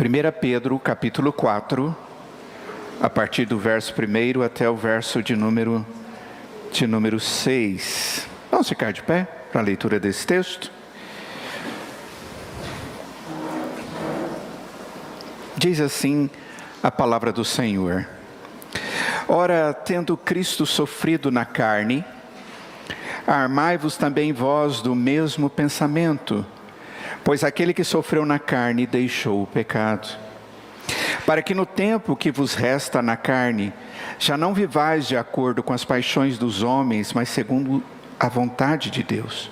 1 Pedro, capítulo 4, a partir do verso 1 até o verso de número 6. Vamos ficar de pé para a leitura desse texto? Diz assim a palavra do Senhor: Ora, tendo Cristo sofrido na carne, armai-vos também vós do mesmo pensamento, pois aquele que sofreu na carne deixou o pecado, para que no tempo que vos resta na carne, já não vivais de acordo com as paixões dos homens, mas segundo a vontade de Deus.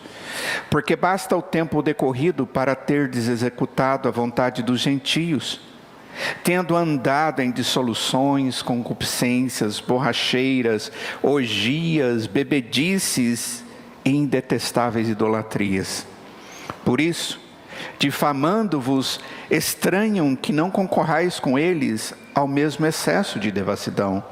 Porque basta o tempo decorrido para terdes executado a vontade dos gentios, tendo andado em dissoluções, concupiscências, borracheiras, orgias, bebedices e indetestáveis idolatrias. Por isso, difamando-vos, estranham que não concorrais com eles ao mesmo excesso de devassidão,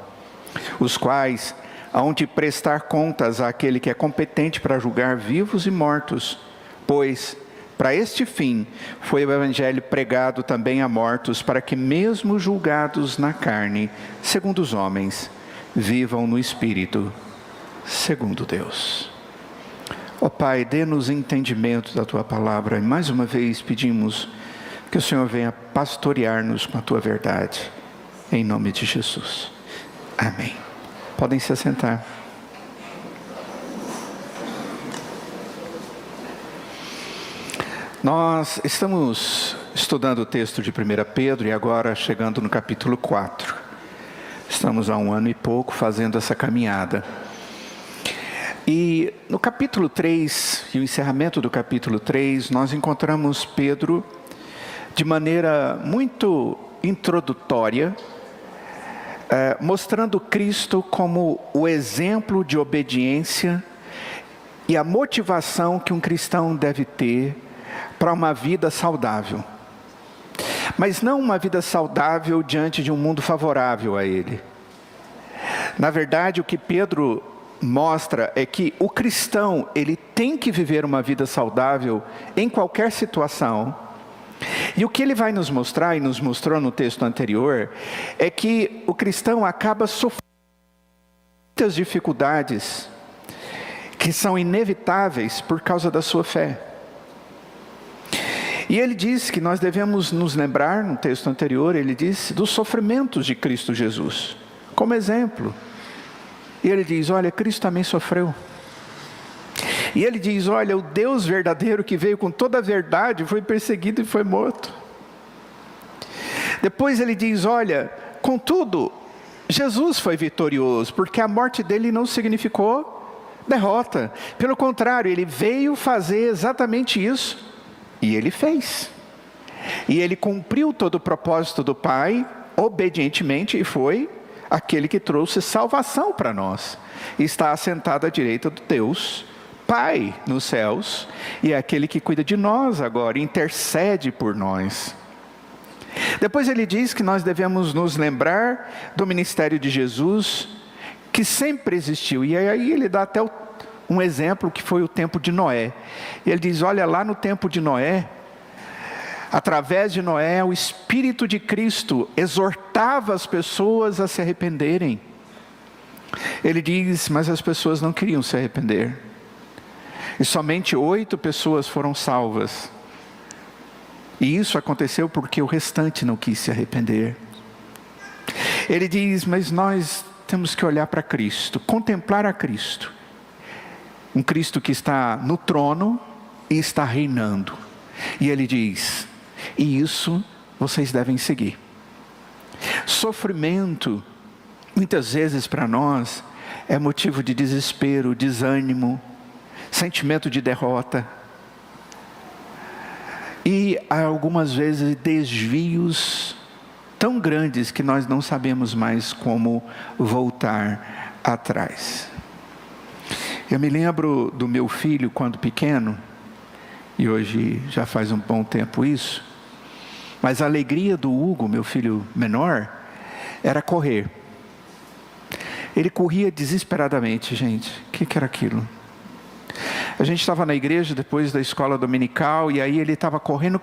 os quais hão de prestar contas àquele que é competente para julgar vivos e mortos, pois para este fim foi o evangelho pregado também a mortos, para que mesmo julgados na carne, segundo os homens, vivam no Espírito, segundo Deus. Ó Pai, dê-nos entendimento da Tua palavra, e mais uma vez pedimos que o Senhor venha pastorear-nos com a Tua verdade, em nome de Jesus. Amém. Podem se assentar. Nós estamos estudando o texto de 1 Pedro e agora chegando no capítulo 4. Estamos há 1 ano e pouco fazendo essa caminhada. E no capítulo 3, e o encerramento do capítulo 3, nós encontramos Pedro de maneira muito introdutória, mostrando Cristo como o exemplo de obediência e a motivação que um cristão deve ter para uma vida saudável. Mas não uma vida saudável diante de um mundo favorável a ele. Na verdade, o que Pedro mostra é que o cristão, ele tem que viver uma vida saudável em qualquer situação. E o que ele vai nos mostrar, e nos mostrou no texto anterior, é que o cristão acaba sofrendo muitas dificuldades que são inevitáveis por causa da sua fé. E ele diz que nós devemos nos lembrar, no texto anterior, ele diz dos sofrimentos de Cristo Jesus, como exemplo. E ele diz, olha, Cristo também sofreu. E ele diz, olha, o Deus verdadeiro que veio com toda a verdade foi perseguido e foi morto. Depois ele diz, olha, contudo, Jesus foi vitorioso, porque a morte dele não significou derrota. Pelo contrário, ele veio fazer exatamente isso. E ele fez. E ele cumpriu todo o propósito do Pai, obedientemente, e foi aquele que trouxe salvação para nós. E está assentado à direita do Deus Pai nos céus, e é aquele que cuida de nós agora, intercede por nós. Depois ele diz que nós devemos nos lembrar do ministério de Jesus, que sempre existiu. E aí ele dá até um exemplo que foi o tempo de Noé. Ele diz, olha, lá no tempo de Noé, através de Noé, o Espírito de Cristo exortava as pessoas a se arrependerem. Ele diz, mas as pessoas não queriam se arrepender. E somente 8 pessoas foram salvas. E isso aconteceu porque o restante não quis se arrepender. Ele diz, mas nós temos que olhar para Cristo, contemplar a Cristo. Um Cristo que está no trono e está reinando. E ele diz, e isso vocês devem seguir. Sofrimento, muitas vezes para nós, é motivo de desespero, desânimo, sentimento de derrota. E há algumas vezes desvios tão grandes que nós não sabemos mais como voltar atrás. Eu me lembro do meu filho quando pequeno, e hoje já faz um bom tempo isso, mas a alegria do Hugo, meu filho menor, era correr. Ele corria desesperadamente, gente. O que era aquilo? A gente estava na igreja depois da escola dominical, e aí ele estava correndo,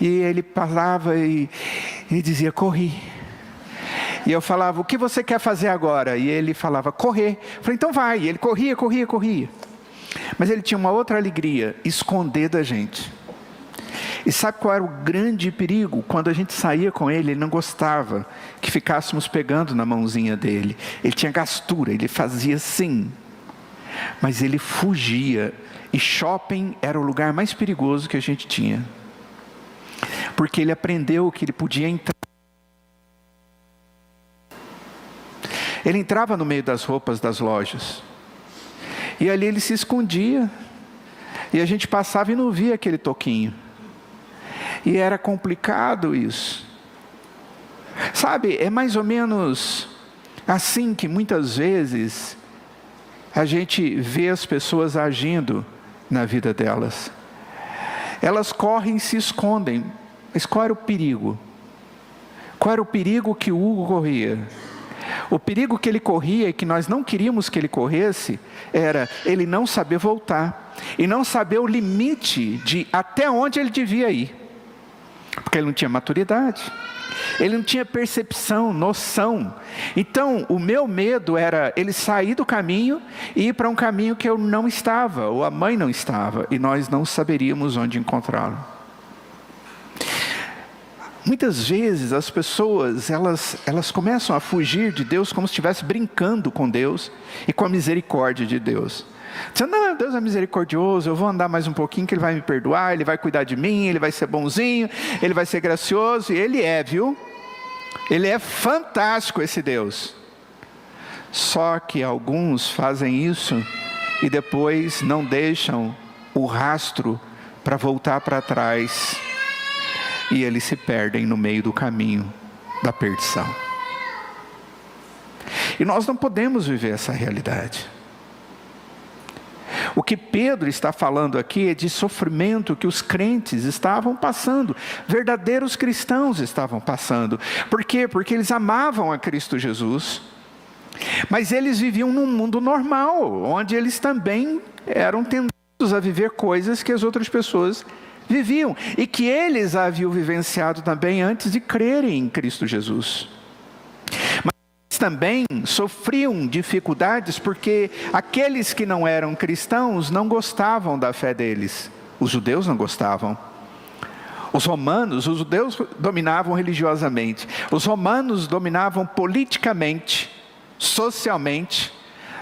e ele parava e dizia, corri. E eu falava, o que você quer fazer agora? E ele falava, correr. Eu falei, então vai. E ele corria. Mas ele tinha uma outra alegria, esconder da gente. E sabe qual era o grande perigo? Quando a gente saía com ele, ele não gostava que ficássemos pegando na mãozinha dele. Ele tinha gastura, ele fazia assim. Mas ele fugia. E shopping era o lugar mais perigoso que a gente tinha. Porque ele aprendeu que ele podia entrar. Ele entrava no meio das roupas das lojas. E ali ele se escondia. E a gente passava e não via aquele toquinho. E era complicado isso. Sabe, é mais ou menos assim que muitas vezes a gente vê as pessoas agindo na vida delas. Elas correm e se escondem. Mas qual era o perigo? Qual era o perigo que o Hugo corria? O perigo que ele corria e que nós não queríamos que ele corresse era ele não saber voltar e não saber o limite de até onde ele devia ir, porque ele não tinha maturidade, ele não tinha percepção, noção. Então o meu medo era ele sair do caminho e ir para um caminho que eu não estava, ou a mãe não estava, e nós não saberíamos onde encontrá-lo. Muitas vezes as pessoas, elas começam a fugir de Deus como se estivesse brincando com Deus e com a misericórdia de Deus. Dizendo, não, Deus é misericordioso, eu vou andar mais um pouquinho que Ele vai me perdoar, Ele vai cuidar de mim, Ele vai ser bonzinho, Ele vai ser gracioso. E Ele é, viu? Ele é fantástico, esse Deus. Só que alguns fazem isso e depois não deixam o rastro para voltar para trás. E eles se perdem no meio do caminho da perdição. E nós não podemos viver essa realidade. O que Pedro está falando aqui é de sofrimento que os crentes estavam passando, verdadeiros cristãos estavam passando. Por quê? Porque eles amavam a Cristo Jesus, mas eles viviam num mundo normal, onde eles também eram tentados a viver coisas que as outras pessoas viviam, e que eles haviam vivenciado também antes de crerem em Cristo Jesus. Mas eles também sofriam dificuldades porque aqueles que não eram cristãos não gostavam da fé deles. Os judeus não gostavam. Os romanos, os judeus dominavam religiosamente. Os romanos dominavam politicamente, socialmente,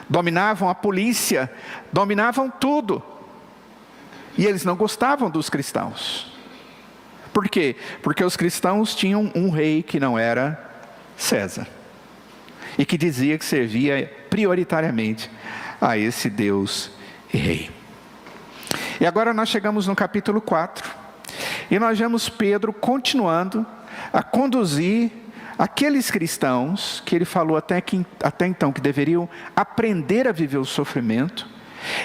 dominavam a polícia, dominavam tudo. E eles não gostavam dos cristãos. Por quê? Porque os cristãos tinham um rei que não era César. E que dizia que servia prioritariamente a esse Deus e rei. E agora nós chegamos no capítulo 4. E nós vemos Pedro continuando a conduzir aqueles cristãos que ele falou até então que deveriam aprender a viver o sofrimento.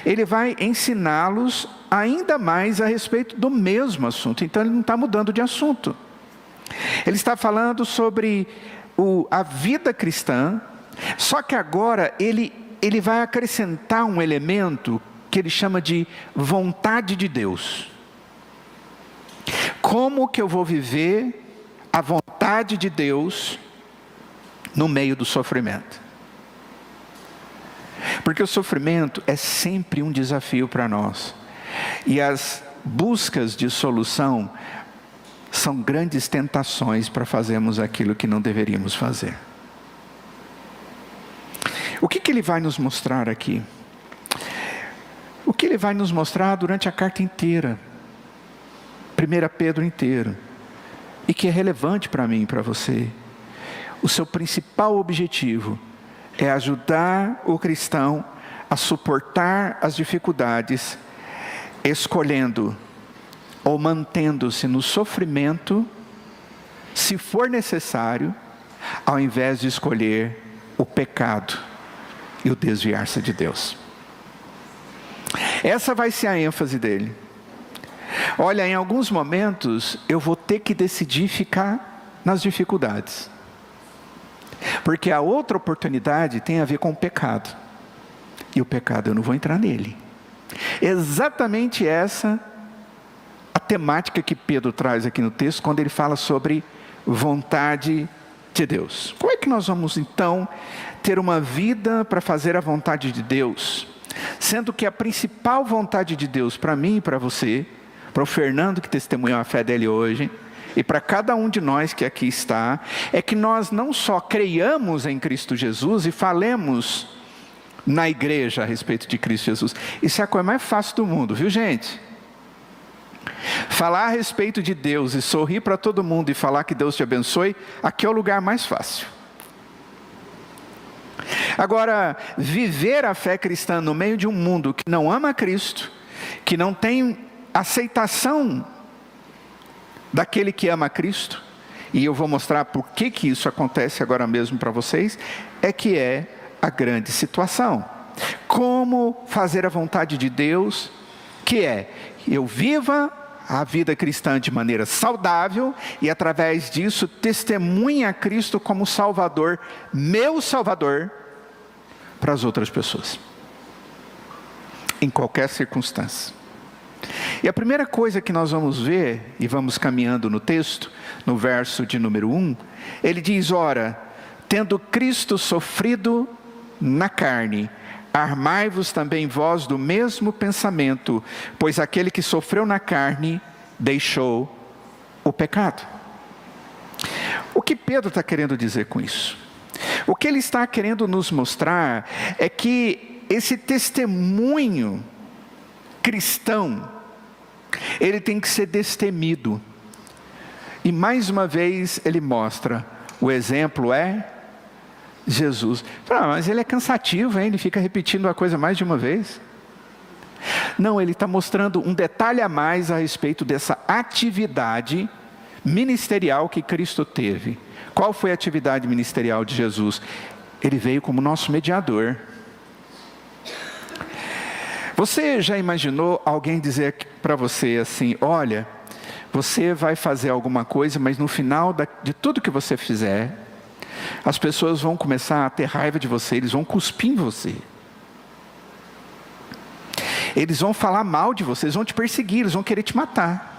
Ele vai ensiná-los ainda mais a respeito do mesmo assunto. Então ele não está mudando de assunto. Ele está falando sobre a vida cristã, só que agora ele vai acrescentar um elemento que ele chama de vontade de Deus. Como que eu vou viver a vontade de Deus no meio do sofrimento? Porque o sofrimento é sempre um desafio para nós. E as buscas de solução são grandes tentações para fazermos aquilo que não deveríamos fazer. O que ele vai nos mostrar aqui? O que ele vai nos mostrar durante a carta inteira, 1 Pedro inteiro, e que é relevante para mim e para você. O seu principal objetivo é ajudar o cristão a suportar as dificuldades, escolhendo ou mantendo-se no sofrimento, se for necessário, ao invés de escolher o pecado e o desviar-se de Deus. Essa vai ser a ênfase dele. Olha, em alguns momentos eu vou ter que decidir ficar nas dificuldades. Porque a outra oportunidade tem a ver com o pecado. E o pecado, eu não vou entrar nele. Exatamente essa a temática que Pedro traz aqui no texto, quando ele fala sobre vontade de Deus. Como é que nós vamos então ter uma vida para fazer a vontade de Deus? Sendo que a principal vontade de Deus para mim e para você, para o Fernando que testemunhou a fé dele hoje, e para cada um de nós que aqui está, é que nós não só creiamos em Cristo Jesus e falemos na igreja a respeito de Cristo Jesus. Isso é a coisa mais fácil do mundo, viu, gente? Falar a respeito de Deus e sorrir para todo mundo e falar que Deus te abençoe, aqui é o lugar mais fácil. Agora, viver a fé cristã no meio de um mundo que não ama Cristo, que não tem aceitação daquele que ama Cristo, e eu vou mostrar por que isso acontece agora mesmo para vocês, é a grande situação. Como fazer a vontade de Deus, que eu viva a vida cristã de maneira saudável, e através disso testemunhe a Cristo como Salvador, meu Salvador, para as outras pessoas, em qualquer circunstância. E a primeira coisa que nós vamos ver, e vamos caminhando no texto, no verso de número 1, ele diz: ora, tendo Cristo sofrido na carne, armai-vos também vós do mesmo pensamento, pois aquele que sofreu na carne deixou o pecado. O que Pedro está querendo dizer com isso? O que ele está querendo nos mostrar é que esse testemunho cristão, ele tem que ser destemido. E mais uma vez ele mostra, o exemplo é Jesus. Mas ele é cansativo, hein? Ele fica repetindo a coisa mais de uma vez. Não, ele está mostrando um detalhe a mais a respeito dessa atividade ministerial que Cristo teve. Qual foi a atividade ministerial de Jesus? Ele veio como nosso mediador. Você já imaginou alguém dizer para você assim: olha, você vai fazer alguma coisa, mas no final de tudo que você fizer, as pessoas vão começar a ter raiva de você, eles vão cuspir em você. Eles vão falar mal de você, eles vão te perseguir, eles vão querer te matar.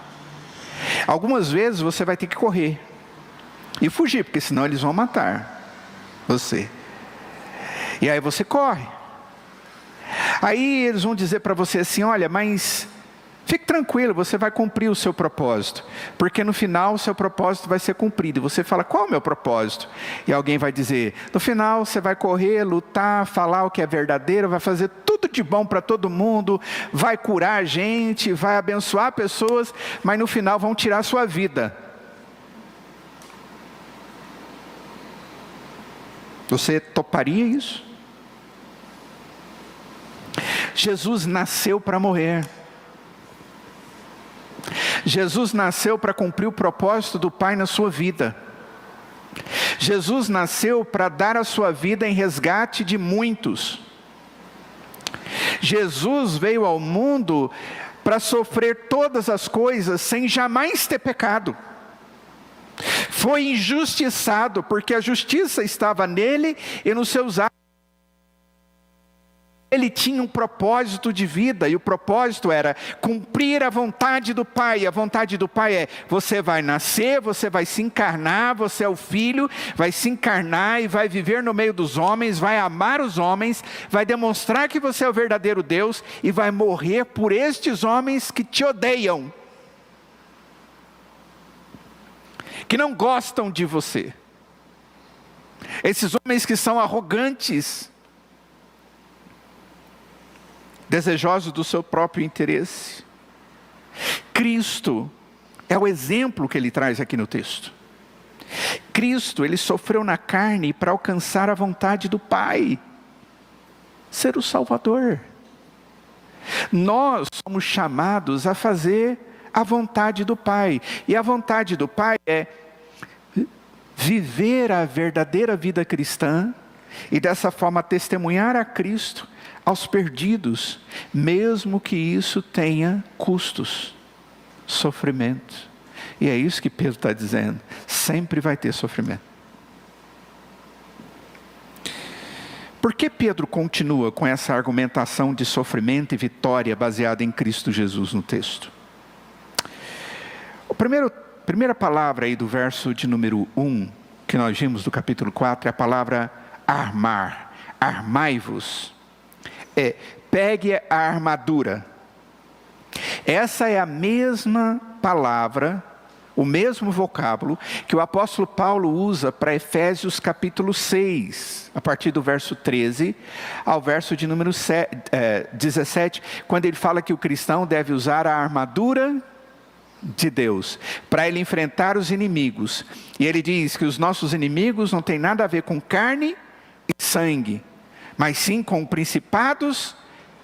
Algumas vezes você vai ter que correr e fugir, porque senão eles vão matar você. E aí você corre. Aí eles vão dizer para você assim: olha, mas fique tranquilo, você vai cumprir o seu propósito, porque no final o seu propósito vai ser cumprido. E você fala: qual é o meu propósito? E alguém vai dizer: no final você vai correr, lutar, falar o que é verdadeiro, vai fazer tudo de bom para todo mundo, vai curar a gente, vai abençoar pessoas, mas no final vão tirar a sua vida. Você toparia isso? Jesus nasceu para morrer. Jesus nasceu para cumprir o propósito do Pai na sua vida. Jesus nasceu para dar a sua vida em resgate de muitos. Jesus veio ao mundo para sofrer todas as coisas sem jamais ter pecado. Foi injustiçado porque a justiça estava nele e nos seus atos. Ele tinha um propósito de vida, e o propósito era cumprir a vontade do Pai. E a vontade do Pai é: você vai nascer, você vai se encarnar, você é o Filho, vai se encarnar e vai viver no meio dos homens, vai amar os homens, vai demonstrar que você é o verdadeiro Deus e vai morrer por estes homens que te odeiam, que não gostam de você, esses homens que são arrogantes, desejosos do seu próprio interesse. Cristo é o exemplo que ele traz aqui no texto. Cristo, ele sofreu na carne para alcançar a vontade do Pai, ser o Salvador. Nós somos chamados a fazer a vontade do Pai, e a vontade do Pai é viver a verdadeira vida cristã, e dessa forma testemunhar a Cristo aos perdidos, mesmo que isso tenha custos, sofrimento. E é isso que Pedro está dizendo: sempre vai ter sofrimento. Por que Pedro continua com essa argumentação de sofrimento e vitória baseada em Cristo Jesus no texto? A primeira palavra aí do verso de número 1, que nós vimos do capítulo 4, é a palavra armar. Armai-vos. Pegue a armadura. Essa é a mesma palavra, o mesmo vocábulo que o apóstolo Paulo usa para Efésios capítulo 6, a partir do verso 13 ao verso de número 17, quando ele fala que o cristão deve usar a armadura de Deus para ele enfrentar os inimigos. E ele diz que os nossos inimigos não têm nada a ver com carne e sangue, mas sim com principados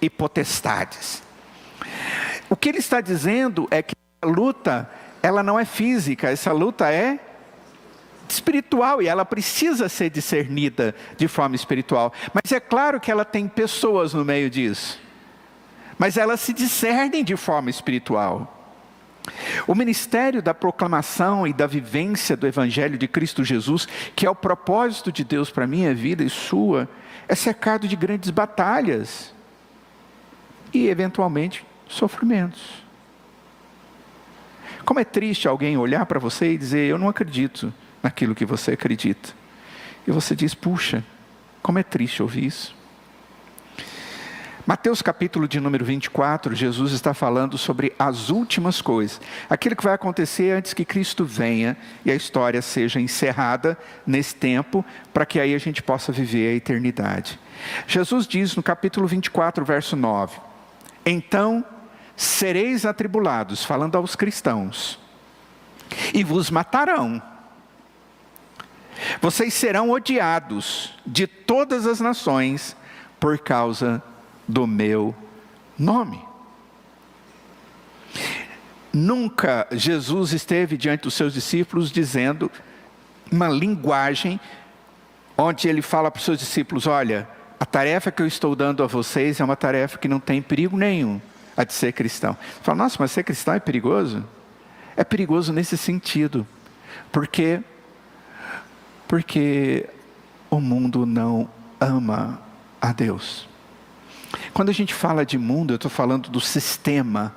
e potestades. O que ele está dizendo é que a luta, ela não é física, essa luta é espiritual e ela precisa ser discernida de forma espiritual. Mas é claro que ela tem pessoas no meio disso, mas elas se discernem de forma espiritual. O ministério da proclamação e da vivência do Evangelho de Cristo Jesus, que é o propósito de Deus para a minha vida e sua, é cercado de grandes batalhas e, eventualmente, sofrimentos. Como é triste alguém olhar para você e dizer: eu não acredito naquilo que você acredita. E você diz: puxa, como é triste ouvir isso. Mateus capítulo de número 24, Jesus está falando sobre as últimas coisas. Aquilo que vai acontecer antes que Cristo venha e a história seja encerrada nesse tempo, para que aí a gente possa viver a eternidade. Jesus diz no capítulo 24, verso 9: então sereis atribulados, falando aos cristãos, e vos matarão. Vocês serão odiados de todas as nações por causa do meu nome. Nunca Jesus esteve diante dos seus discípulos dizendo uma linguagem onde ele fala para os seus discípulos: olha, a tarefa que eu estou dando a vocês é uma tarefa que não tem perigo nenhum, a de ser cristão. Você fala: nossa, mas ser cristão é perigoso? É perigoso nesse sentido, porque o mundo não ama a Deus. Quando a gente fala de mundo, eu estou falando do sistema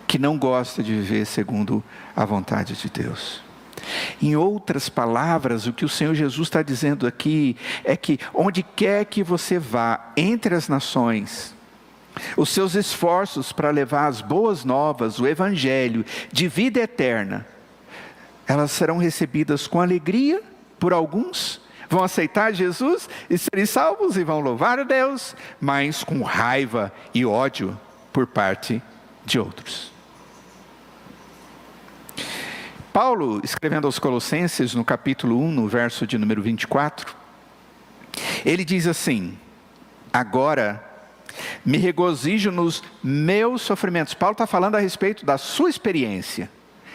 que não gosta de viver segundo a vontade de Deus. Em outras palavras, o que o Senhor Jesus está dizendo aqui é que onde quer que você vá entre as nações, os seus esforços para levar as boas novas, o Evangelho de vida eterna, elas serão recebidas com alegria por alguns, vão aceitar Jesus e serem salvos e vão louvar a Deus, mas com raiva e ódio por parte de outros. Paulo, escrevendo aos Colossenses, no capítulo 1, no verso de número 24, ele diz assim: agora me regozijo nos meus sofrimentos. Paulo está falando a respeito da sua experiência.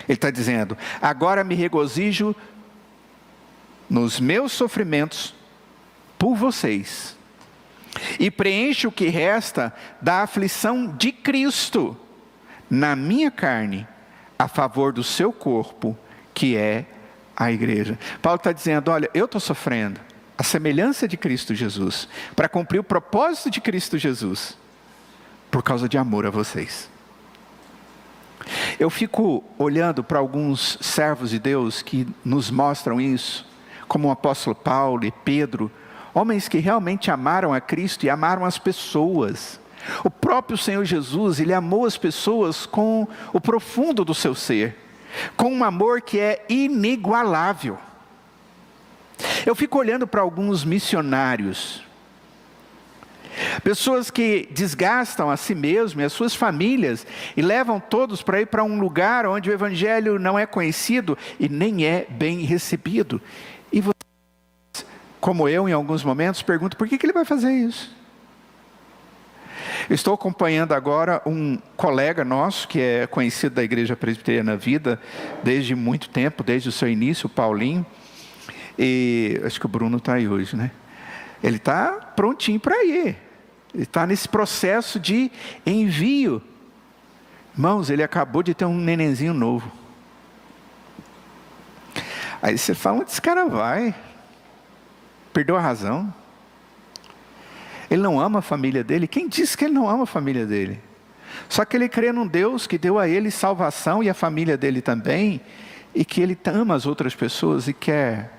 Ele está dizendo: agora me regozijo nos meus sofrimentos por vocês, e preencho o que resta da aflição de Cristo na minha carne, a favor do seu corpo, que é a igreja. Paulo está dizendo: olha, eu estou sofrendo a semelhança de Cristo Jesus, para cumprir o propósito de Cristo Jesus, por causa de amor a vocês. Eu fico olhando para alguns servos de Deus que nos mostram isso, como o apóstolo Paulo e Pedro, homens que realmente amaram a Cristo e amaram as pessoas. O próprio Senhor Jesus, Ele amou as pessoas com o profundo do seu ser, com um amor que é inigualável. Eu fico olhando para alguns missionários, pessoas que desgastam a si mesmos e as suas famílias e levam todos para ir para um lugar onde o Evangelho não é conhecido e nem é bem recebido. E você, como eu em alguns momentos, pergunta: por que ele vai fazer isso? Eu estou acompanhando agora um colega nosso que é conhecido da Igreja Presbiteriana Vida desde muito tempo, desde o seu início, o Paulinho. E acho que o Bruno está aí hoje, né? Ele está prontinho para ir. Ele está nesse processo de envio. Irmãos, ele acabou de ter um nenenzinho novo. Aí você fala: onde esse cara vai? Perdeu a razão? Ele não ama a família dele? Quem disse que ele não ama a família dele? Só que ele crê num Deus que deu a ele salvação e a família dele também, e que ele ama as outras pessoas e quer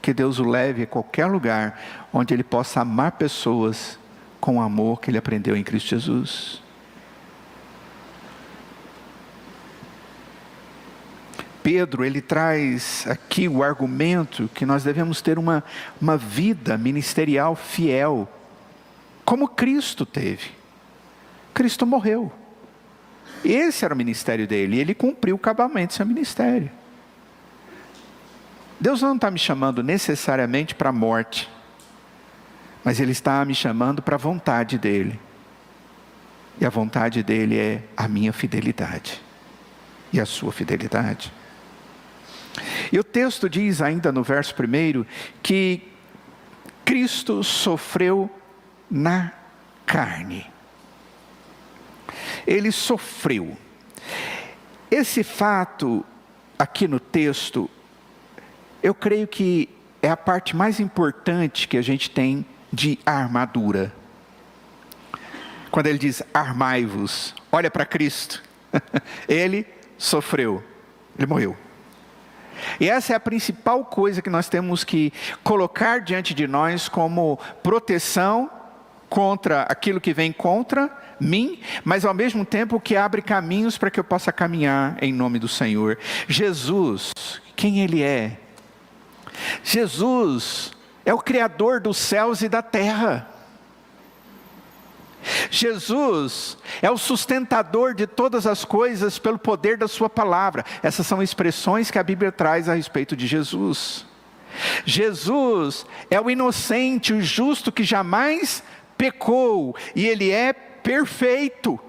que Deus o leve a qualquer lugar onde ele possa amar pessoas com o amor que ele aprendeu em Cristo Jesus. Pedro, ele traz aqui o argumento que nós devemos ter uma vida ministerial fiel, como Cristo teve. Cristo morreu. Esse era o ministério dele, e ele cumpriu cabalmente seu ministério. Deus não está me chamando necessariamente para a morte, mas Ele está me chamando para a vontade dEle. E a vontade dEle é a minha fidelidade e a sua fidelidade. E o texto diz ainda no verso 1 que Cristo sofreu na carne. Ele sofreu. Esse fato aqui no texto, eu creio que é a parte mais importante que a gente tem de armadura. Quando ele diz armai-vos, olha para Cristo. Ele sofreu, ele morreu. E essa é a principal coisa que nós temos que colocar diante de nós como proteção contra aquilo que vem contra mim, mas ao mesmo tempo que abre caminhos para que eu possa caminhar em nome do Senhor. Jesus, quem Ele é? Jesus é o Criador dos céus e da terra. Jesus é o sustentador de todas as coisas pelo poder da sua palavra. Essas são expressões que a Bíblia traz a respeito de Jesus. Jesus é o inocente, o justo que jamais pecou, e Ele é perfeito.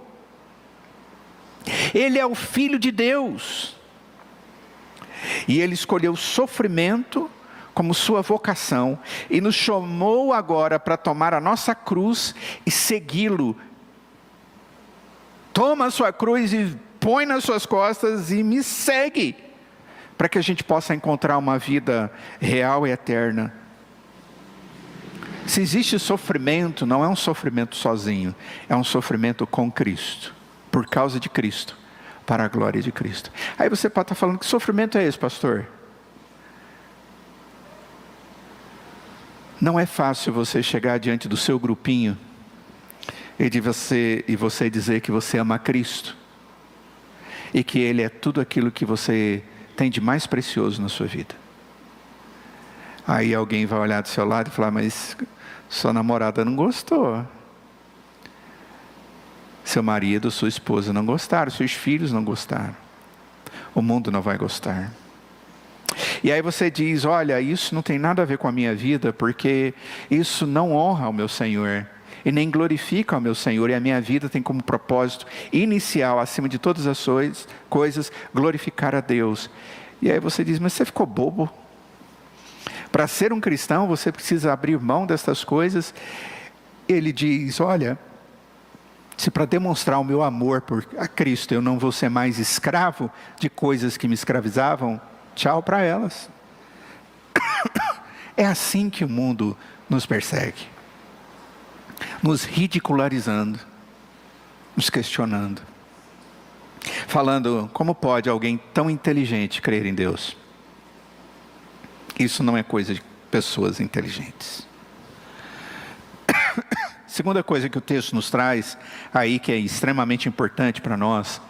Ele é o Filho de Deus, e Ele escolheu o sofrimento como sua vocação, e nos chamou agora para tomar a nossa cruz e segui-lo. Toma a sua cruz e põe nas suas costas e me segue, para que a gente possa encontrar uma vida real e eterna. Se existe sofrimento, não é um sofrimento sozinho, é um sofrimento com Cristo, por causa de Cristo, para a glória de Cristo. Aí você pode estar falando, que sofrimento é esse, pastor? Não é fácil você chegar diante do seu grupinho e você dizer que você ama Cristo e que Ele é tudo aquilo que você tem de mais precioso na sua vida. Aí alguém vai olhar do seu lado e falar, mas sua namorada não gostou, seu marido, sua esposa não gostaram, seus filhos não gostaram, o mundo não vai gostar. E aí você diz, olha, isso não tem nada a ver com a minha vida, porque isso não honra ao meu Senhor, e nem glorifica ao meu Senhor, e a minha vida tem como propósito inicial, acima de todas as coisas, glorificar a Deus. E aí você diz, mas você ficou bobo? Para ser um cristão, você precisa abrir mão destas coisas. Ele diz, olha, se para demonstrar o meu amor a Cristo, eu não vou ser mais escravo de coisas que me escravizavam, tchau para elas. É assim que o mundo nos persegue, nos ridicularizando, nos questionando, falando, como pode alguém tão inteligente crer em Deus? Isso não é coisa de pessoas inteligentes. Segunda coisa que o texto nos traz aí, que é extremamente importante para nós,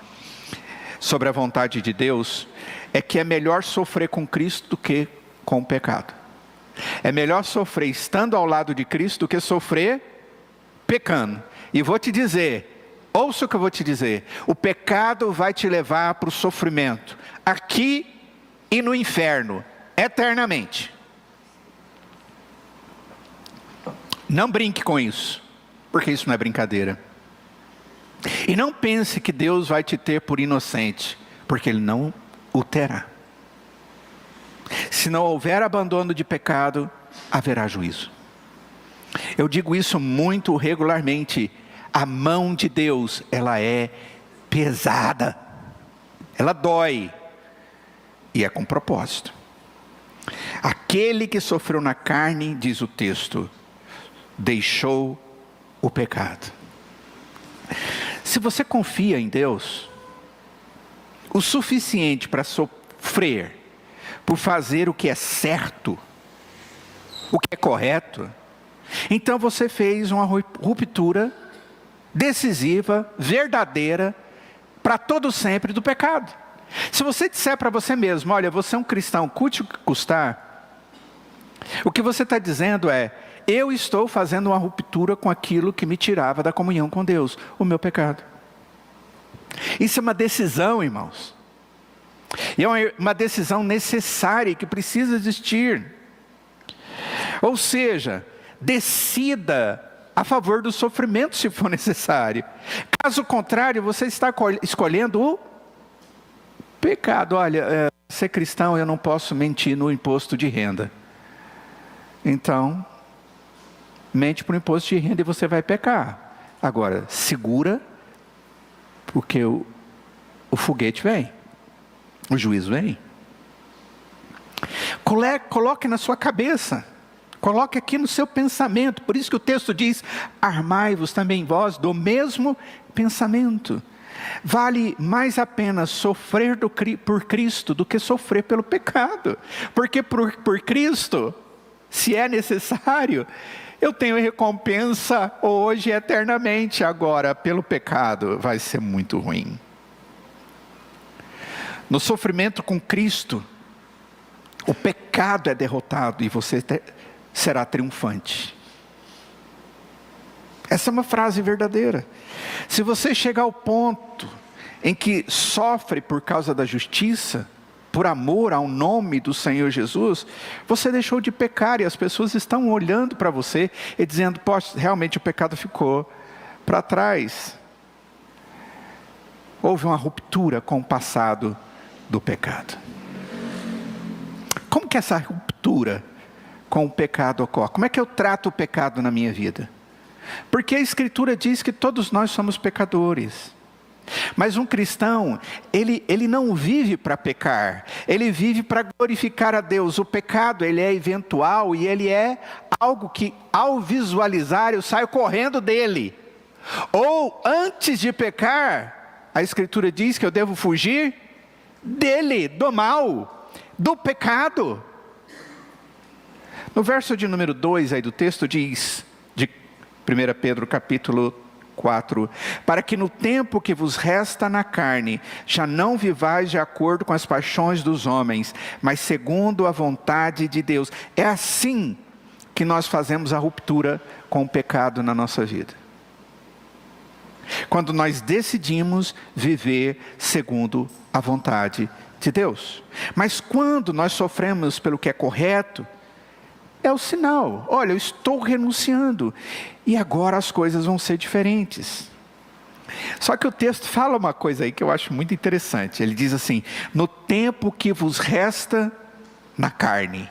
sobre a vontade de Deus, é que é melhor sofrer com Cristo do que com o pecado. É melhor sofrer estando ao lado de Cristo do que sofrer pecando. E vou te dizer, ouça o que eu vou te dizer, o pecado vai te levar para o sofrimento, aqui e no inferno, eternamente. Não brinque com isso, porque isso não é brincadeira. E não pense que Deus vai te ter por inocente, porque Ele não o terá. Se não houver abandono de pecado, haverá juízo. Eu digo isso muito regularmente. A mão de Deus, ela é pesada, ela dói, e é com propósito. Aquele que sofreu na carne, diz o texto, deixou o pecado. Se você confia em Deus o suficiente para sofrer por fazer o que é certo, o que é correto, então você fez uma ruptura decisiva, verdadeira, para todo sempre do pecado. Se você disser para você mesmo, olha, você é um cristão, custe o que custar, o que você está dizendo é, eu estou fazendo uma ruptura com aquilo que me tirava da comunhão com Deus, o meu pecado. Isso é uma decisão, irmãos. E é uma decisão necessária que precisa existir. Ou seja, decida a favor do sofrimento se for necessário. Caso contrário, você está escolhendo o pecado. Olha, ser cristão eu não posso mentir no imposto de renda. Então, mente para o imposto de renda e você vai pecar. Agora, segura, porque o foguete vem. O juízo vem. Coloque na sua cabeça. Coloque aqui no seu pensamento. Por isso que o texto diz, armai-vos também vós do mesmo pensamento. Vale mais a pena sofrer por Cristo do que sofrer pelo pecado. Porque por Cristo, se é necessário, eu tenho recompensa hoje e eternamente. Agora, pelo pecado, vai ser muito ruim. No sofrimento com Cristo, o pecado é derrotado e você será triunfante. Essa é uma frase verdadeira. Se você chegar ao ponto em que sofre por causa da justiça, por amor ao nome do Senhor Jesus, você deixou de pecar e as pessoas estão olhando para você e dizendo, poxa, realmente o pecado ficou para trás. Houve uma ruptura com o passado do pecado. Como que essa ruptura com o pecado ocorre? Como é que eu trato o pecado na minha vida? Porque a Escritura diz que todos nós somos pecadores. Mas um cristão, ele não vive para pecar, ele vive para glorificar a Deus. O pecado, ele é eventual e ele é algo que, ao visualizar, eu saio correndo dele. Ou, antes de pecar, a Escritura diz que eu devo fugir dele, do mal, do pecado. No verso de número 2 aí do texto diz, de 1 Pedro capítulo 4, para que no tempo que vos resta na carne, já não vivais de acordo com as paixões dos homens, mas segundo a vontade de Deus. É assim que nós fazemos a ruptura com o pecado na nossa vida. Quando nós decidimos viver segundo a vontade de Deus. Mas quando nós sofremos pelo que é correto, é o sinal, olha, eu estou renunciando, e agora as coisas vão ser diferentes. Só que o texto fala uma coisa aí que eu acho muito interessante, ele diz assim, no tempo que vos resta na carne.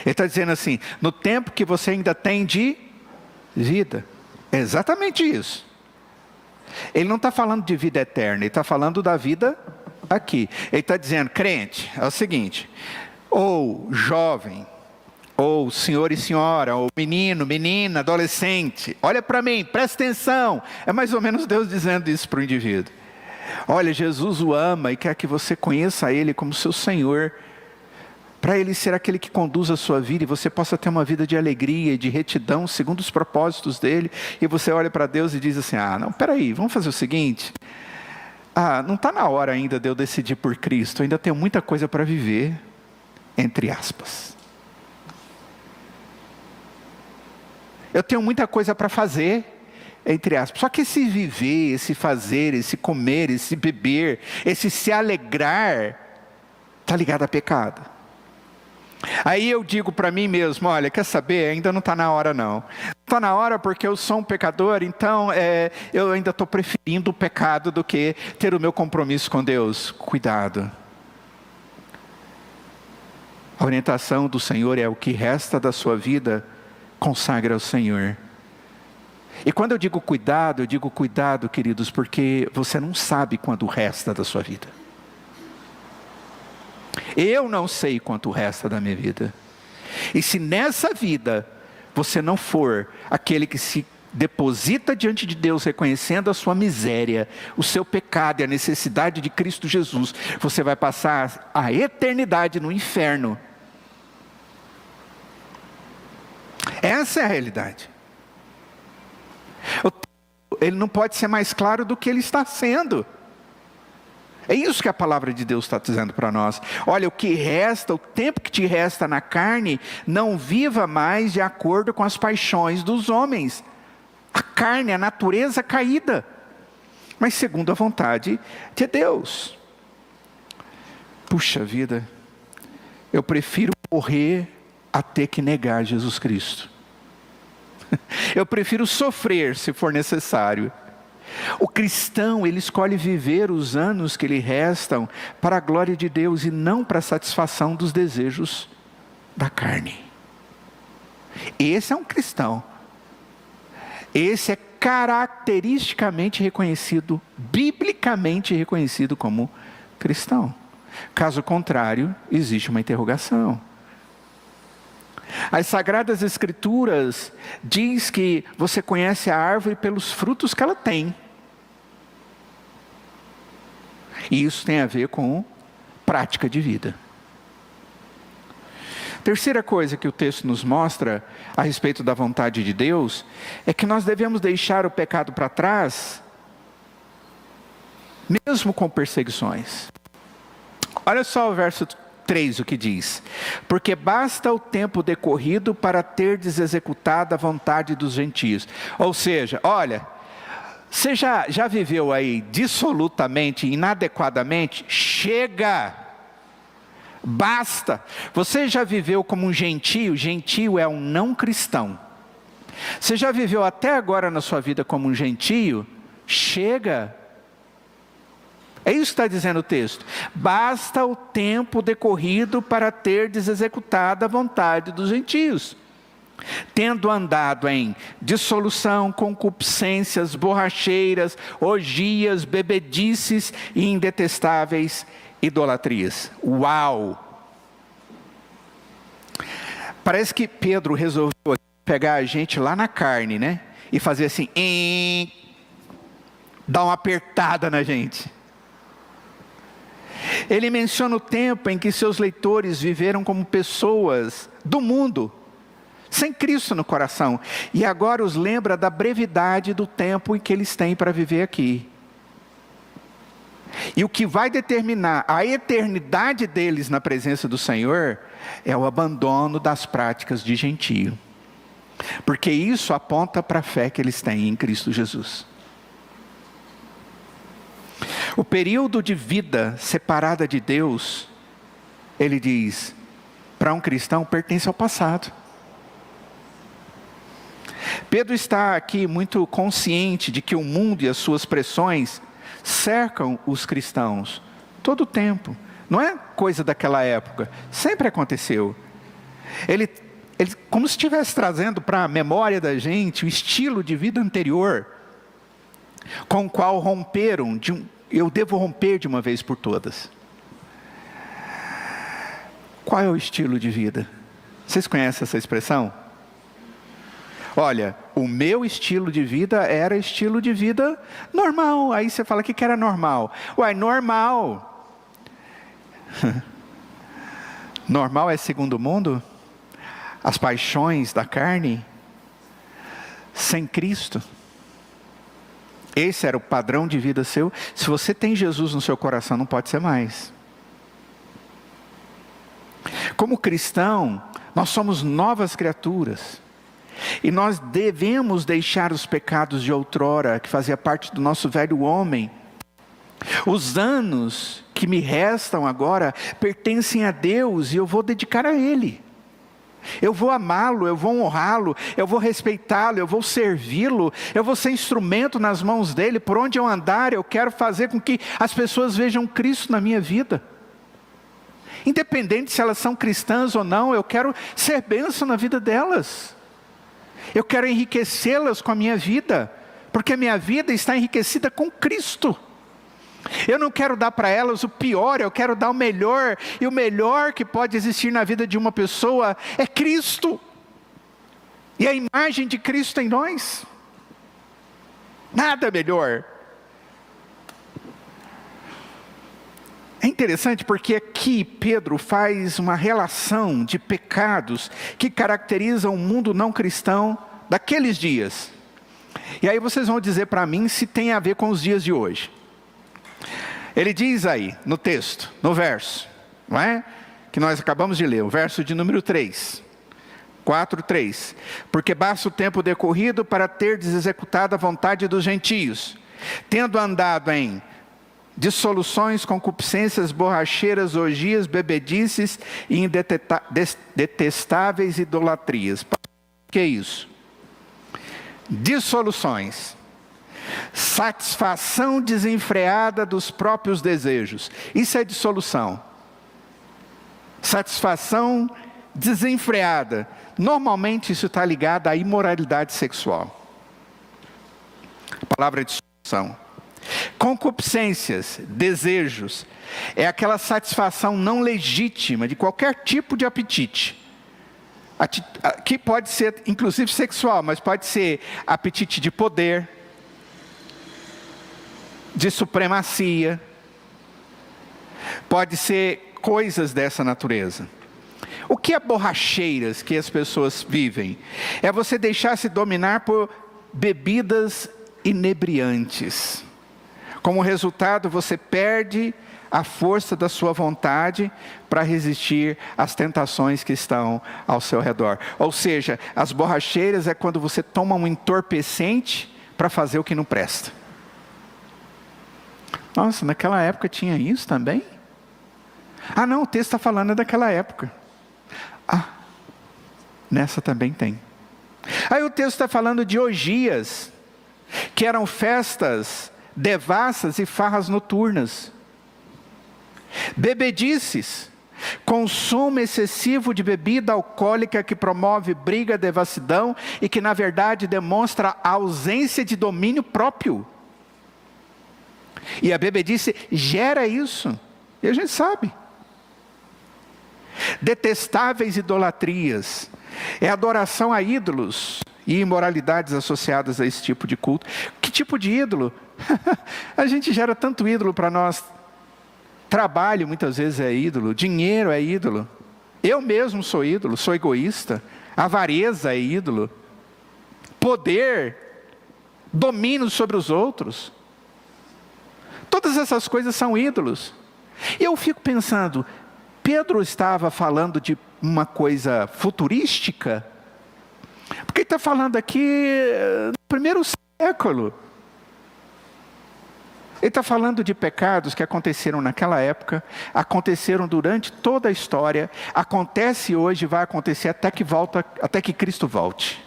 Ele está dizendo assim, no tempo que você ainda tem de vida. É exatamente isso. Ele não está falando de vida eterna, ele está falando da vida aqui. Ele está dizendo, crente, é o seguinte, ou jovem, ou senhor e senhora, ou menino, menina, adolescente, olha para mim, presta atenção. É mais ou menos Deus dizendo isso para o indivíduo. Olha, Jesus o ama e quer que você conheça Ele como seu Senhor, para Ele ser aquele que conduz a sua vida e você possa ter uma vida de alegria e de retidão segundo os propósitos dEle. E você olha para Deus e diz assim, não, peraí, vamos fazer o seguinte, não está na hora ainda de eu decidir por Cristo, eu ainda tenho muita coisa para viver, entre aspas. Eu tenho muita coisa para fazer, entre aspas. Só que esse viver, esse fazer, esse comer, esse beber, esse se alegrar, está ligado a pecado. Aí eu digo para mim mesmo, olha, quer saber, ainda não está na hora não. Não está na hora porque eu sou um pecador, então eu ainda estou preferindo o pecado do que ter o meu compromisso com Deus. Cuidado. A orientação do Senhor é o que resta da sua vida, consagre ao Senhor. E quando eu digo cuidado, queridos, porque você não sabe quando resta da sua vida. Eu não sei quanto resta da minha vida. E se nessa vida você não for aquele que se deposita diante de Deus, reconhecendo a sua miséria, o seu pecado e a necessidade de Cristo Jesus, você vai passar a eternidade no inferno. Essa é a realidade. Ele não pode ser mais claro do que ele está sendo. É isso que a palavra de Deus está dizendo para nós. Olha, o que resta, o tempo que te resta na carne, não viva mais de acordo com as paixões dos homens. A carne, a natureza caída, mas segundo a vontade de Deus. Puxa vida, eu prefiro morrer a ter que negar Jesus Cristo. Eu prefiro sofrer se for necessário. O cristão, ele escolhe viver os anos que lhe restam para a glória de Deus e não para a satisfação dos desejos da carne. Esse é um cristão. Esse é caracteristicamente reconhecido, biblicamente reconhecido como cristão. Caso contrário, existe uma interrogação. As Sagradas Escrituras diz que você conhece a árvore pelos frutos que ela tem. E isso tem a ver com prática de vida. Terceira coisa que o texto nos mostra a respeito da vontade de Deus é que nós devemos deixar o pecado para trás, mesmo com perseguições. Olha só o verso 3, o que diz: porque basta o tempo decorrido para terdes executado a vontade dos gentios. Ou seja, olha, você já viveu aí dissolutamente, inadequadamente? Chega! Basta! Você já viveu como um gentio? Gentio é um não cristão. Você já viveu até agora na sua vida como um gentio? Chega! É isso que está dizendo o texto. Basta o tempo decorrido para terdes executado a vontade dos gentios, tendo andado em dissolução, concupiscências, borracheiras, orgias, bebedices e indetestáveis idolatrias. Uau! Parece que Pedro resolveu pegar a gente lá na carne, né? E fazer assim, dar uma apertada na gente. Ele menciona o tempo em que seus leitores viveram como pessoas do mundo, sem Cristo no coração, e agora os lembra da brevidade do tempo em que eles têm para viver aqui. E o que vai determinar a eternidade deles na presença do Senhor é o abandono das práticas de gentio, porque isso aponta para a fé que eles têm em Cristo Jesus. O período de vida separada de Deus, ele diz, para um cristão pertence ao passado. Pedro está aqui muito consciente de que o mundo e as suas pressões cercam os cristãos todo o tempo. Não é coisa daquela época, sempre aconteceu. Ele como se estivesse trazendo para a memória da gente o estilo de vida anterior, com o qual romperam, eu devo romper de uma vez por todas. Qual é o estilo de vida? Vocês conhecem essa expressão? Olha, o meu estilo de vida era estilo de vida normal. Aí você fala, o que era normal? Uai, normal. Normal é segundo o mundo? As paixões da carne? Sem Cristo? Esse era o padrão de vida seu. Se você tem Jesus no seu coração, não pode ser mais. Como cristão, nós somos novas criaturas. E nós devemos deixar os pecados de outrora, que fazia parte do nosso velho homem. Os anos que me restam agora pertencem a Deus e eu vou dedicar a Ele. Eu vou amá-lo, eu vou honrá-lo, eu vou respeitá-lo, eu vou servi-lo, eu vou ser instrumento nas mãos dEle. Por onde eu andar, eu quero fazer com que as pessoas vejam Cristo na minha vida. Independente se elas são cristãs ou não, eu quero ser bênção na vida delas. Eu quero enriquecê-las com a minha vida, porque a minha vida está enriquecida com Cristo. Eu não quero dar para elas o pior, eu quero dar o melhor. E o melhor que pode existir na vida de uma pessoa é Cristo. E a imagem de Cristo em nós. Nada melhor. É interessante porque aqui Pedro faz uma relação de pecados que caracterizam o mundo não cristão daqueles dias. E aí vocês vão dizer para mim se tem a ver com os dias de hoje. Ele diz aí no texto, no verso, não é? Que nós acabamos de ler, o verso de número 3. 4:3. Porque basta o tempo decorrido para terdes executado a vontade dos gentios, tendo andado em dissoluções, concupiscências, borracheiras, orgias, bebedices e detestáveis idolatrias. O que é isso? Dissoluções. Satisfação desenfreada dos próprios desejos. Isso é dissolução. Satisfação desenfreada. Normalmente isso está ligado à imoralidade sexual. A palavra é dissolução. Concupiscências, desejos, é aquela satisfação não legítima de qualquer tipo de apetite. Que pode ser inclusive sexual, mas pode ser apetite de poder, de supremacia, pode ser coisas dessa natureza. O que é borracheiras que as pessoas vivem? É você deixar-se dominar por bebidas inebriantes. Como resultado, você perde a força da sua vontade para resistir às tentações que estão ao seu redor. Ou seja, as borracheiras é quando você toma um entorpecente para fazer o que não presta. Nossa, naquela época tinha isso também? Ah não, o texto está falando daquela época. Ah, nessa também tem. Aí o texto está falando de orgias, que eram festas devassas e farras noturnas. Bebedices, consumo excessivo de bebida alcoólica que promove briga, devassidão e que na verdade demonstra a ausência de domínio próprio. E a bebedice gera isso, e a gente sabe. Detestáveis idolatrias, é adoração a ídolos e imoralidades associadas a esse tipo de culto. Que tipo de ídolo? A gente gera tanto ídolo para nós. Trabalho muitas vezes é ídolo, dinheiro é ídolo. Eu mesmo sou ídolo, sou egoísta. Avareza é ídolo. Poder, domínio sobre os outros. Todas essas coisas são ídolos. E eu fico pensando, Pedro estava falando de uma coisa futurística? Porque ele está falando aqui no primeiro século. Ele está falando de pecados que aconteceram naquela época, aconteceram durante toda a história, acontece hoje e vai acontecer até que Cristo volte.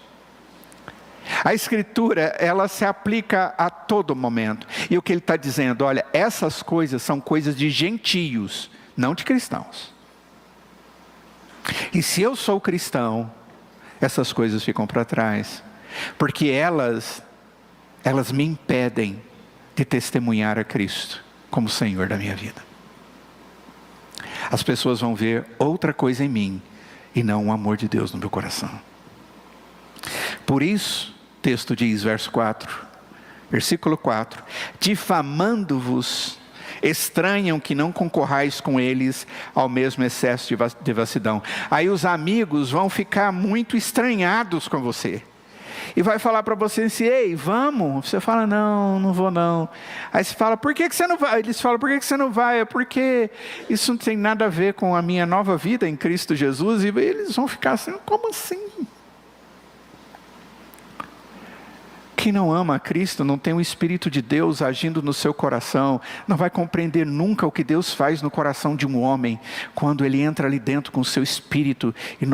A Escritura, ela se aplica a todo momento. E o que ele está dizendo, olha, essas coisas são coisas de gentios, não de cristãos. E se eu sou cristão, essas coisas ficam para trás. Porque elas me impedem de testemunhar a Cristo como Senhor da minha vida. As pessoas vão ver outra coisa em mim e não o amor de Deus no meu coração. Por isso, o texto diz, versículo 4, difamando-vos, estranham que não concorrais com eles ao mesmo excesso de devassidão. Aí os amigos vão ficar muito estranhados com você. E vai falar para você assim, ei, vamos? Você fala, não vou não. Aí você fala, por que você não vai? Eles falam, por que você não vai? É porque isso não tem nada a ver com a minha nova vida em Cristo Jesus. E eles vão ficar assim, como assim? Quem não ama a Cristo, não tem o Espírito de Deus agindo no seu coração, não vai compreender nunca o que Deus faz no coração de um homem, quando ele entra ali dentro com o seu Espírito, e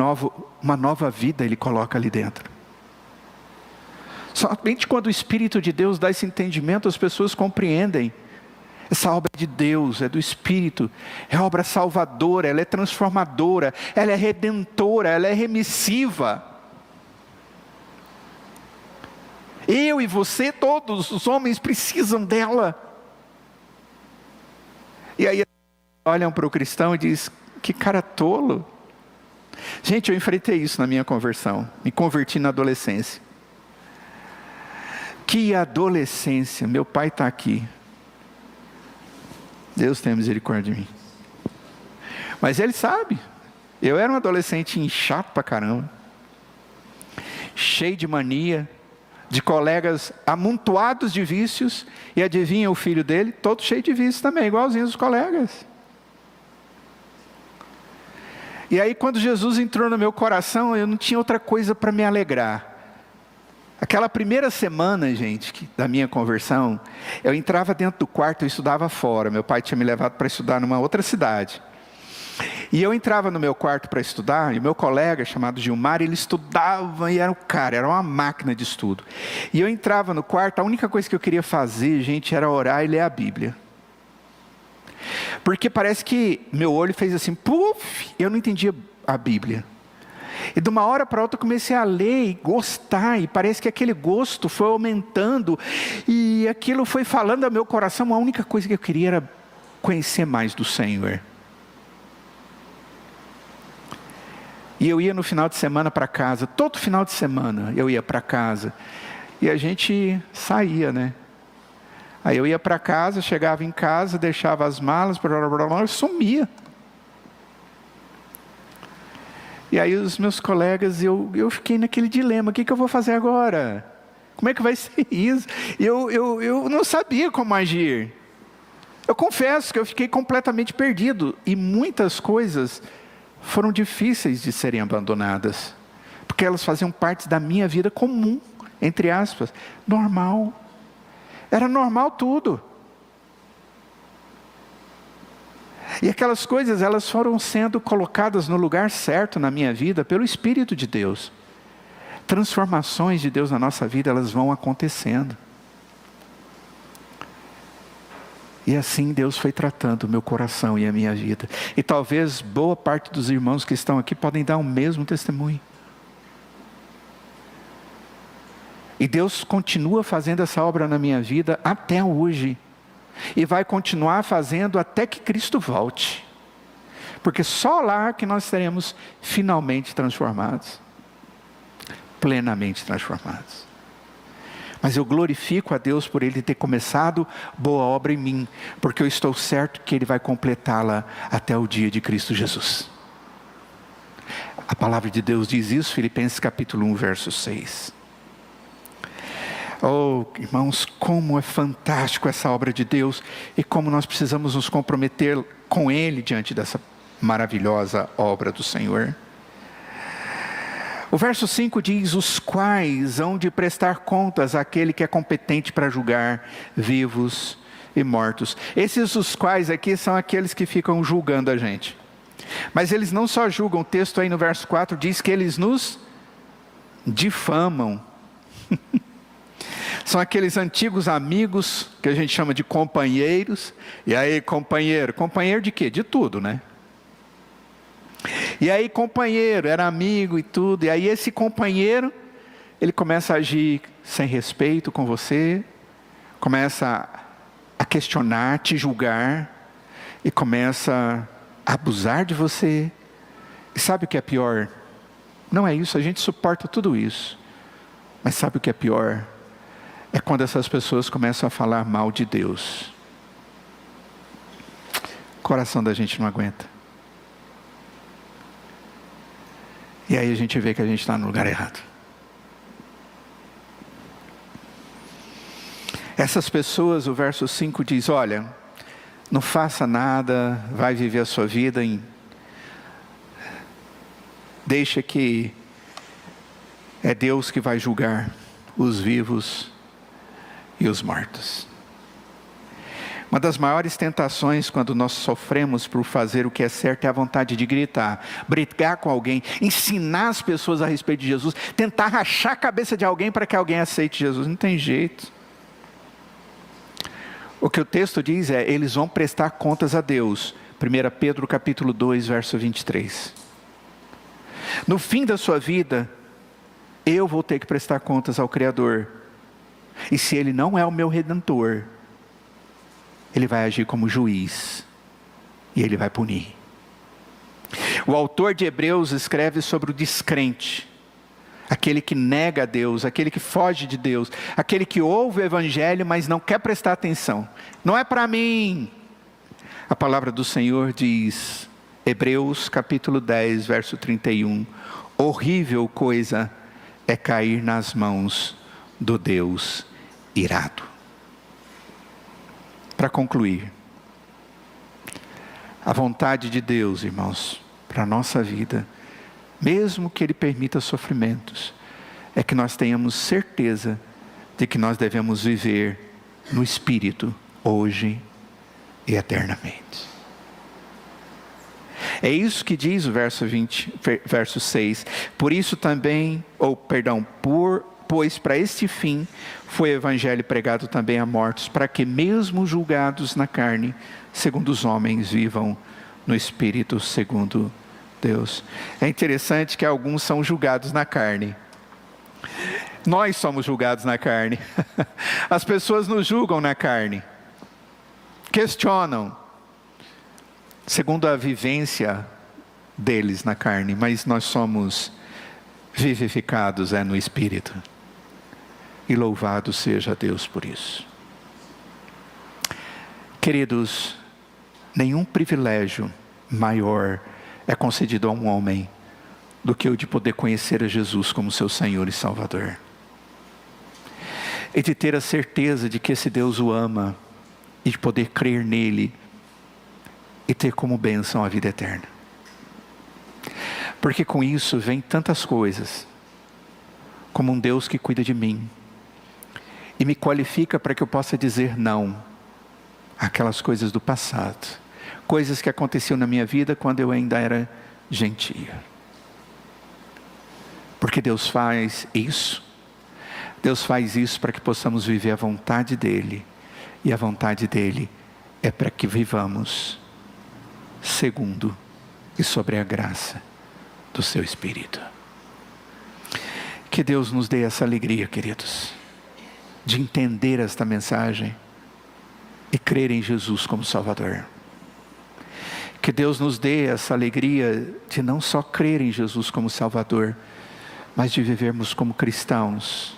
uma nova vida ele coloca ali dentro. Somente quando o Espírito de Deus dá esse entendimento, as pessoas compreendem. Essa obra é de Deus, é do Espírito, é obra salvadora, ela é transformadora, ela é redentora, ela é remissiva. Eu e você, todos os homens precisam dela. E aí olham para o cristão e dizem, que cara tolo. Gente, eu enfrentei isso na minha conversão. Me converti na adolescência. Que adolescência, meu pai está aqui. Deus tenha misericórdia de mim. Mas ele sabe, eu era um adolescente chato pra caramba. Cheio de mania, de colegas amontoados de vícios. E adivinha o filho dele? Todo cheio de vícios também, igualzinho os colegas. E aí quando Jesus entrou no meu coração, eu não tinha outra coisa para me alegrar. Aquela primeira semana, gente, da minha conversão, eu entrava dentro do quarto, eu estudava fora. Meu pai tinha me levado para estudar numa outra cidade. E eu entrava no meu quarto para estudar, e o meu colega, chamado Gilmar, ele estudava e era o cara, era uma máquina de estudo. E eu entrava no quarto, a única coisa que eu queria fazer, gente, era orar e ler a Bíblia. Porque parece que meu olho fez assim, puf, eu não entendia a Bíblia. E de uma hora para outra eu comecei a ler e gostar, e parece que aquele gosto foi aumentando, e aquilo foi falando ao meu coração, a única coisa que eu queria era conhecer mais do Senhor. E eu ia no final de semana para casa, todo final de semana eu ia para casa, e a gente saía, né? Aí eu ia para casa, chegava em casa, deixava as malas, e sumia. E aí os meus colegas, eu fiquei naquele dilema, o que eu vou fazer agora? Como é que vai ser isso? Eu não sabia como agir. Eu confesso que eu fiquei completamente perdido, e muitas coisas foram difíceis de serem abandonadas, porque elas faziam parte da minha vida comum, entre aspas, normal. Era normal tudo. E aquelas coisas, elas foram sendo colocadas no lugar certo na minha vida pelo Espírito de Deus. Transformações de Deus na nossa vida, elas vão acontecendo. E assim Deus foi tratando o meu coração e a minha vida. E talvez boa parte dos irmãos que estão aqui podem dar o mesmo testemunho. E Deus continua fazendo essa obra na minha vida até hoje. E vai continuar fazendo até que Cristo volte. Porque só lá que nós seremos finalmente transformados. Plenamente transformados. Mas eu glorifico a Deus por Ele ter começado boa obra em mim, porque eu estou certo que Ele vai completá-la até o dia de Cristo Jesus. A palavra de Deus diz isso, Filipenses capítulo 1, verso 6. Oh, irmãos, como é fantástico essa obra de Deus, e como nós precisamos nos comprometer com Ele diante dessa maravilhosa obra do Senhor. O verso 5 diz, os quais hão de prestar contas àquele que é competente para julgar vivos e mortos. Esses os quais aqui são aqueles que ficam julgando a gente. Mas eles não só julgam, o texto aí no verso 4 diz que eles nos difamam. São aqueles antigos amigos que a gente chama de companheiros. E aí, companheiro? Companheiro de quê? De tudo, né? E aí companheiro, era amigo e tudo, e aí esse companheiro, ele começa a agir sem respeito com você, começa a questionar, te julgar, e começa a abusar de você. E sabe o que é pior? Não é isso, a gente suporta tudo isso, mas sabe o que é pior? É quando essas pessoas começam a falar mal de Deus. O coração da gente não aguenta. E aí a gente vê que a gente está no lugar errado. Essas pessoas, o verso 5 diz, olha, não faça nada, vai viver a sua vida, deixa que é Deus que vai julgar os vivos e os mortos. Uma das maiores tentações quando nós sofremos por fazer o que é certo é a vontade de gritar, brigar com alguém, ensinar as pessoas a respeito de Jesus, tentar rachar a cabeça de alguém para que alguém aceite Jesus. Não tem jeito. O que o texto diz é, eles vão prestar contas a Deus. 1 Pedro capítulo 2, verso 23. No fim da sua vida, eu vou ter que prestar contas ao Criador. E se Ele não é o meu Redentor, Ele vai agir como juiz e Ele vai punir. O autor de Hebreus escreve sobre o descrente, aquele que nega a Deus, aquele que foge de Deus, aquele que ouve o Evangelho, mas não quer prestar atenção. Não é para mim. A palavra do Senhor diz, Hebreus capítulo 10, verso 31, horrível coisa é cair nas mãos do Deus irado. Para concluir, a vontade de Deus, irmãos, para a nossa vida, mesmo que Ele permita sofrimentos, é que nós tenhamos certeza de que nós devemos viver no Espírito, hoje e eternamente. É isso que diz o verso 6. Por isso também, pois para este fim foi o Evangelho pregado também a mortos, para que mesmo julgados na carne, segundo os homens, vivam no Espírito, segundo Deus. É interessante que alguns são julgados na carne. Nós somos julgados na carne. As pessoas nos julgam na carne. Questionam, segundo a vivência deles na carne, mas nós somos vivificados no Espírito. E louvado seja Deus por isso. Queridos, nenhum privilégio maior é concedido a um homem do que o de poder conhecer a Jesus como seu Senhor e Salvador. E de ter a certeza de que esse Deus o ama, e de poder crer nele, e ter como bênção a vida eterna. Porque com isso vem tantas coisas, como um Deus que cuida de mim, e me qualifica para que eu possa dizer não àquelas coisas do passado, coisas que aconteciam na minha vida quando eu ainda era gentio. Porque Deus faz isso para que possamos viver a vontade dEle, e a vontade dEle é para que vivamos segundo e sobre a graça do seu Espírito. Que Deus nos dê essa alegria, queridos, de entender esta mensagem e crer em Jesus como Salvador. Que Deus nos dê essa alegria de não só crer em Jesus como Salvador, mas de vivermos como cristãos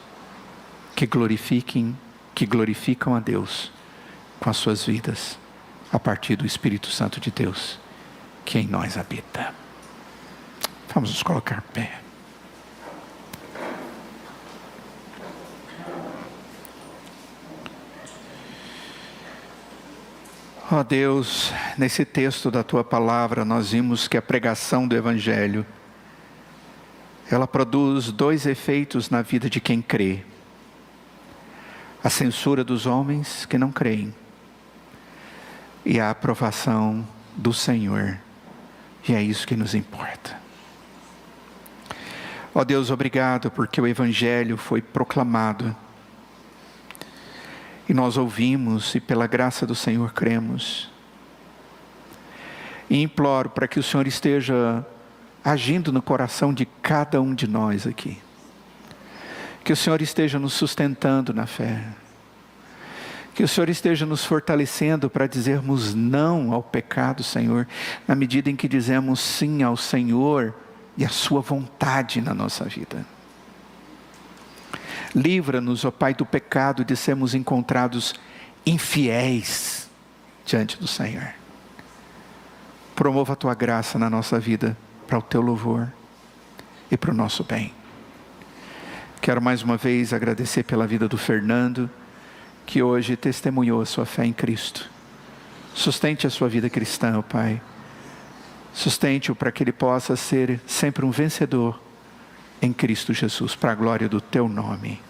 que glorificam a Deus com as suas vidas, a partir do Espírito Santo de Deus que em nós habita. Vamos nos colocar em pé. Ó Deus, nesse texto da Tua Palavra, nós vimos que a pregação do Evangelho, ela produz dois efeitos na vida de quem crê: a censura dos homens que não creem, e a aprovação do Senhor, e é isso que nos importa. Ó Deus, obrigado porque o Evangelho foi proclamado, e nós ouvimos, e pela graça do Senhor cremos. E imploro para que o Senhor esteja agindo no coração de cada um de nós aqui. Que o Senhor esteja nos sustentando na fé. Que o Senhor esteja nos fortalecendo para dizermos não ao pecado, Senhor, na medida em que dizemos sim ao Senhor e à sua vontade na nossa vida. Livra-nos, ó Pai, do pecado de sermos encontrados infiéis diante do Senhor. Promova a Tua graça na nossa vida, para o Teu louvor e para o nosso bem. Quero mais uma vez agradecer pela vida do Fernando, que hoje testemunhou a sua fé em Cristo. Sustente a sua vida cristã, ó Pai. Sustente-o para que ele possa ser sempre um vencedor em Cristo Jesus, para a glória do Teu nome.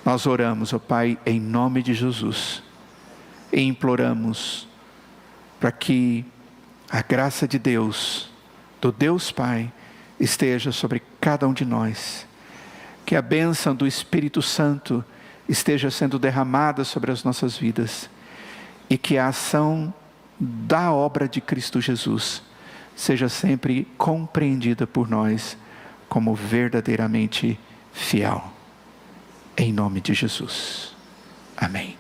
Nós oramos, ó Pai, em nome de Jesus, e imploramos para que a graça de Deus, do Deus Pai, esteja sobre cada um de nós, que a bênção do Espírito Santo esteja sendo derramada sobre as nossas vidas, e que a ação da obra de Cristo Jesus seja sempre compreendida por nós como verdadeiramente fiel. Em nome de Jesus. Amém.